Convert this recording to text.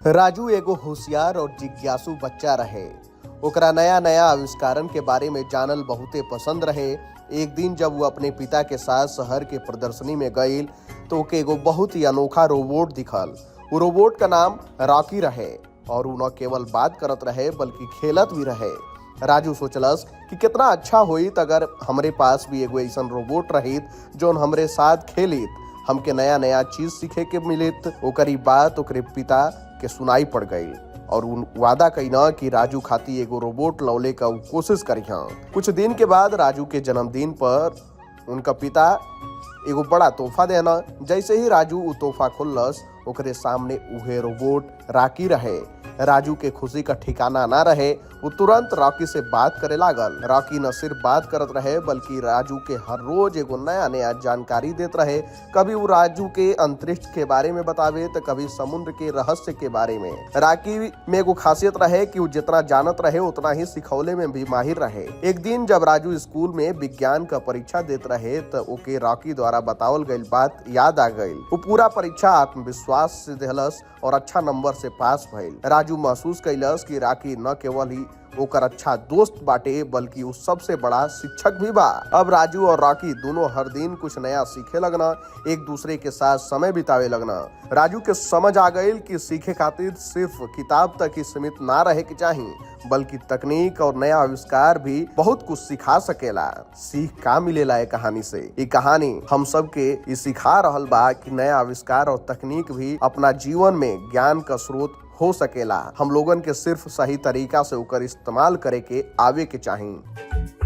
राजू एगो होशियार और जिज्ञासु बच्चा रहे। ओकरा नया नया आविष्कारन के बारे में जानल बहुते पसंद रहे। एक दिन जब वो अपने पिता के साथ शहर के प्रदर्शनी में गईल तो ओके एगो बहुत ही अनोखा रोबोट दिखल। वो रोबोट का नाम रॉकी रहे और वो न केवल बात करत रहे बल्कि खेलत भी रहे। राजू सोचलस कि कितना अच्छा होइत अगर हमरे पास भी एगो ऐसन रोबोट रहित जोन हमरे साथ खेलित, हमके नया नया चीज सीखे के मिलित। ओकरी बात ओकरे पिता के सुनाई पड़ गई और उन वादा कईना कि राजू खाती एगो रोबोट लौले का कोशिश करिहा। कुछ दिन के बाद राजू के जन्मदिन पर उनका पिता एगो बड़ा तोहफा देना। जैसे ही राजू वो तोहफा खोलस ओकरे सामने उहे रोबोट रॉकी रहे। राजू के खुशी का ठिकाना ना रहे। वो तुरंत रॉकी से बात करे लागल। रॉकी न सिर्फ बात करत रहे बल्कि राजू के हर रोज एगो नया नया जानकारी देत रहे। कभी वो राजू के अंतरिक्ष के बारे में बतावे तो कभी समुद्र के रहस्य के बारे में। रॉकी में एगो खासियत रहे कि वो जितना जानत रहे उतना ही सिखौले में भी माहिर रहे। एक दिन जब राजू स्कूल में विज्ञान का परीक्षा देत रहे तो ओके रॉकी द्वारा बतावल गई बात याद आ गई। वो पूरा परीक्षा आत्मविश्वास से देहलस और अच्छा नंबर से पास भइल। राजू महसूस कैलस कि रॉकी न केवल ही ओकर अच्छा दोस्त बाटे बल्कि वो सबसे बड़ा शिक्षक भी बा। अब राजू और रॉकी दोनों हर दिन कुछ नया सीखे लगना, एक दूसरे के साथ समय बितावे लगना। राजू के समझ आ गई कि सीखे खातिर सिर्फ किताब तक ही सीमित ना रहे के चाहिए बल्कि तकनीक और नया आविष्कार भी बहुत कुछ सिखा सकेला। सीख का मिलेला है कहानी से? ये कहानी हम सब के ये सिखा रहल बा कि नया आविष्कार और तकनीक भी अपना जीवन में ज्ञान का स्रोत हो सकेला। हम लोगन के सिर्फ सही तरीका से ओकर इस्तेमाल करे के आवे के चाहिए।